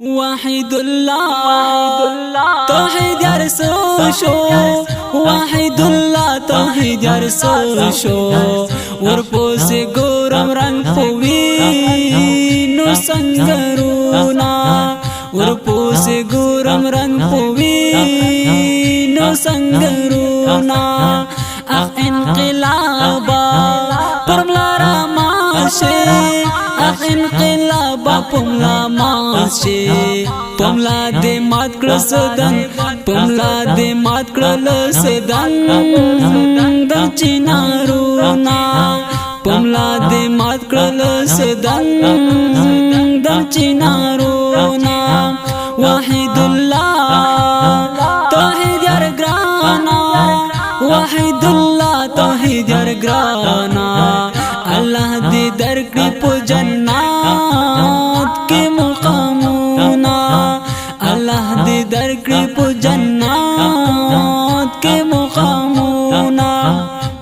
وحيد الله توحيد يا رسول شو وحيد الله توحيد يا رسول شو ورپوسي ګورم رنگ پوي نو سنگرونا ورپوسي ګورم رنگ پوي نو سنگرونا اخ انقلابا پرملارا ماشه اخ انقلابا پملا ماشه پملا دې مات کړ سدن پملا دې مات کړل سدن د چینارونا پملا دې مات کړل سدن د چینارونا وحید الله توحید یار ګرانا وحید الله توحید یار ګرانا الله دې درکړي په جنات کې مقامونه الله دې درکړي په جنات کې مقامونه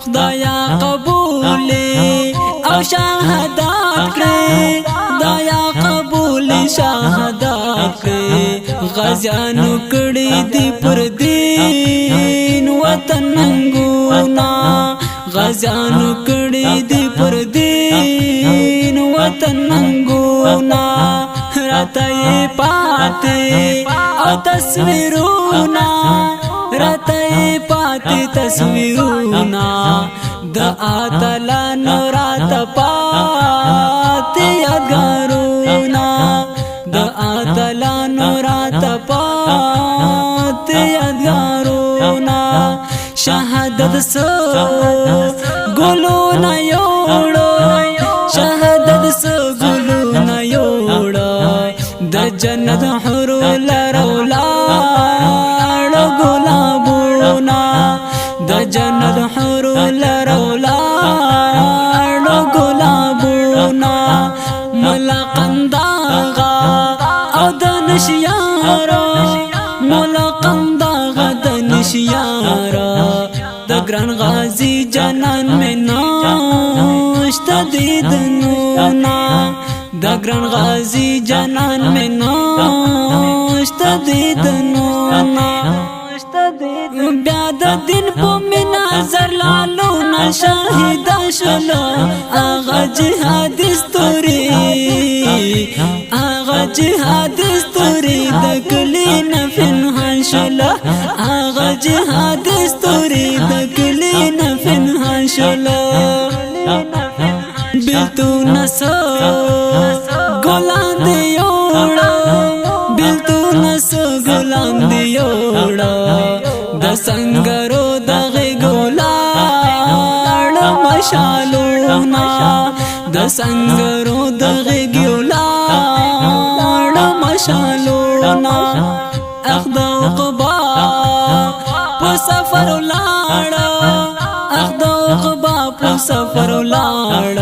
خدایا قبول او شهادت کړې خدایا قبول شهادت کړې غازیانو کړي دې پر دین وطن ننګونه غازیانو کړي دې پر دین وطن ننګونه راته پاتې او تصویرونه راته پاتې تصویرونه د اتلانو راته پاتې یادګارونه د اتلانو راته پاتې یادګارونه شهادت سو ګلونه یوړو شهادت سو ګلونه یوړو د جنت حور لرولاړو ګلابونه د جنت حور لرولاړو ګلابونه ملقنداغا او د نشیارو ملقنداغا د نشیارو د ګران غازی جنان میں ناشت دیدنونا د ګران غازی جنان میں ناشت دیدنونا بیا د دین په منظر لالو نا شاهد شلو اغه جهاد استوري اغه جهاد استوري د کلی نفن شلو اغه جهاد استوري د کلی نفن شلو بلتو نسو ګلان دی یوړو بلتو نسو ګلان دی یوړو د سنگرو دغه ګولاړ مشالونا د سنگرو دغه ګولاړ مشالونا اخدا قبا په سفر لاړ اخدا قبا په سفر لاړ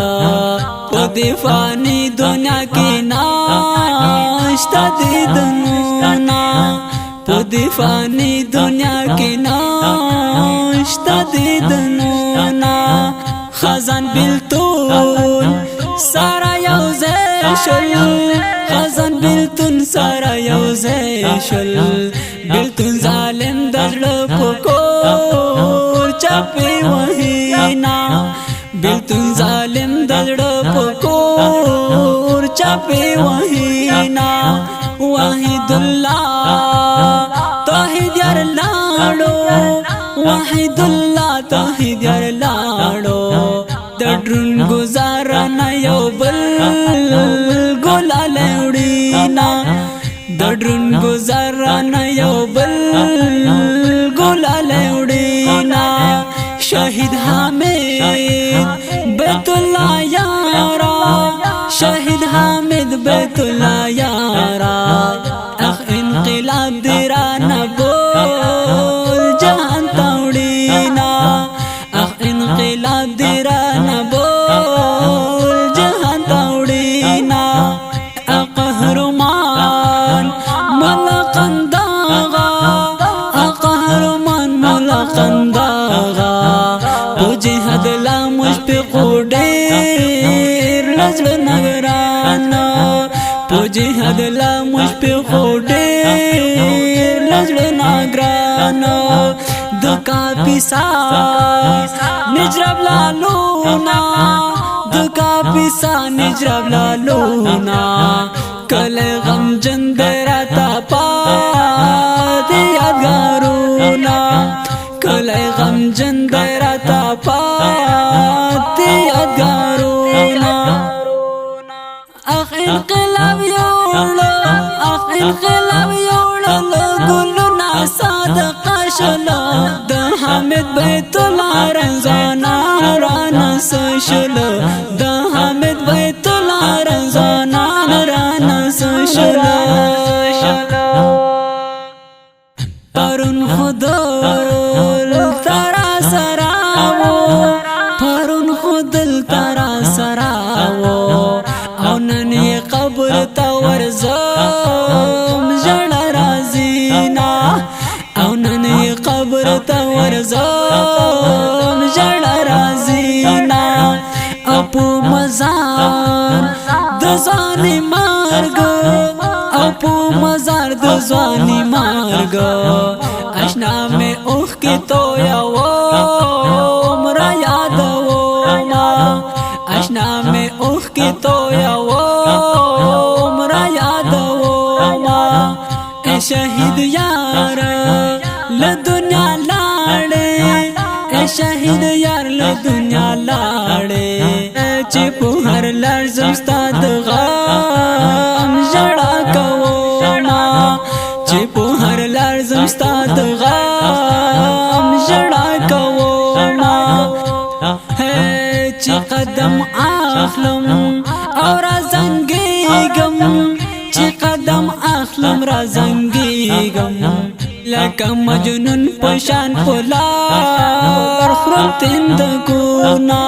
په دی فانی دنیا کې ناشتا دیدنونا په دی فانی دنیا کې ناشتا دیدنونا خزان بلتون سارا یوزې شل خزان بلتون سارا یوزې شل بلتون ظالم دړ پکور چپی وهینا بلتون ظالم دړ پکور چپی وهینا وحید الله توحید یار لاړو وحید الله توحید یار لاړو د ډرون گزار نه یو بل ګلال وړینا د ډرون گزار نه یو بل ګلال وړینا شهید حامد بیت الله یارا شهید حامد بیت الله یارا اخ انقلاب دیرانه بول جهان توڑینا اخ انقلاب دیرانه بول جهان توڑینا قهرمان ملقنداغا قهرمان ملقنداغا او جهاد لا مشفق ډیر لزړه نګرانا په جهاد لا مش په خوډه لزړه ناګرانا د کاپیسا نجرب لالونا د کاپیسا نجرب لالونا کله غم جندرا تا پات یادګارونا کله غم جندرا تا پات یادګارونا اخ انقلاب یوړو اخ انقلاب یوړو ګلنا صادقه شلو د حمد بیت الله رضانا رانا سشلو د حمد بیت الله رضانا رانا سشلو پرون خدل ترا سراو پرون خدل ترا سراو او نن قبر تا ورزم جړه رازینا او نن قبر تا ورزم جړه رازینا اپو مزار د ځاني مارګ اپو مزار د ځاني مارګ اشنا مې اوخ کې تو یو مرا یاد و ما اشنا مې اوخ کې تو یو مرا یاد و ما اے شهید یار له دنیا لاړې اے شهید یار له دنیا لاړې چې په هر لحظه ستاد غم جړا کوما چې په هر لحظه ستاد غم جړا کوما چې قدم اخلم او رازنګېږم چې قدم اخلم رازنګېږم لکه مجنون پشان پلار خرم تندګونا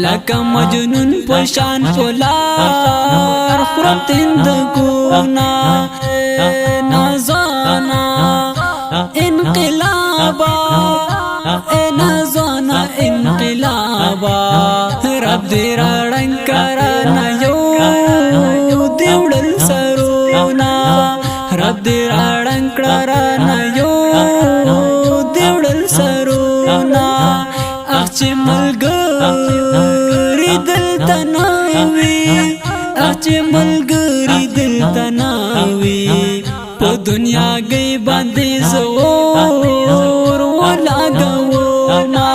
لکه مجنون پشان پلار خرم تندګونا نازانا انقلابا نازانا انقلابا رب دې راړنګ کرانا یو دیوړل سرونا رب دې راړنګ کرانا یو دیوړل سرونا اخ چې ملګری دلته ناوي اخ چې ملګری دلته ناوي په دنیا کې باندې زور ولاګوما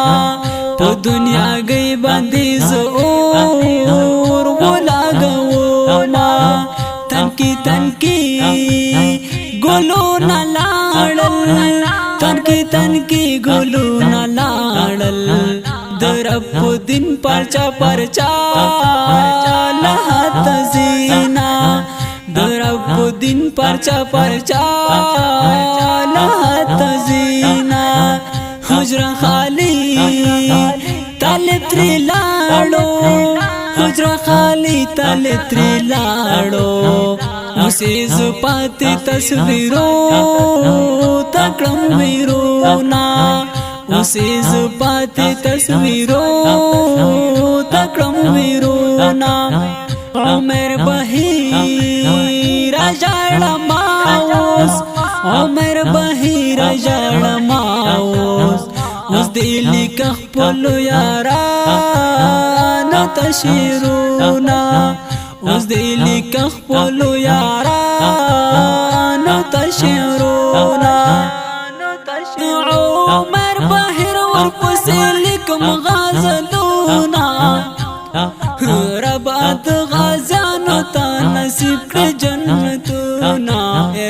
په دنیا کې باندې زور ولاګوما تنکی تنکی ګلو نه لاړل تنکی تنکی ګلو نه لاړل درب دین پرچا پرچا لحت زینا درب دین پرچا پرچا لحت زینا حجر خالی طالب تری لاړو حجر خالی طالب تری لاړو مسیز پاتی تصویرو تکړم ویرونا مسیز پاتی تصویرو تکړم ویرونا عمر بهیر جړماوس عمر بهیر جړماوس اوس دل کې خپل یارانو تشیرونا اوس دل کې خپل یارانو تشیرونا عمر بهیر ورپسې لیکم غزلونا رب د غازیانو ته نصیب کړ جنتونه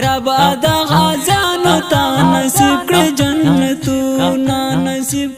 رب د غازیانو ته نصیب کړ جنتونه نصیب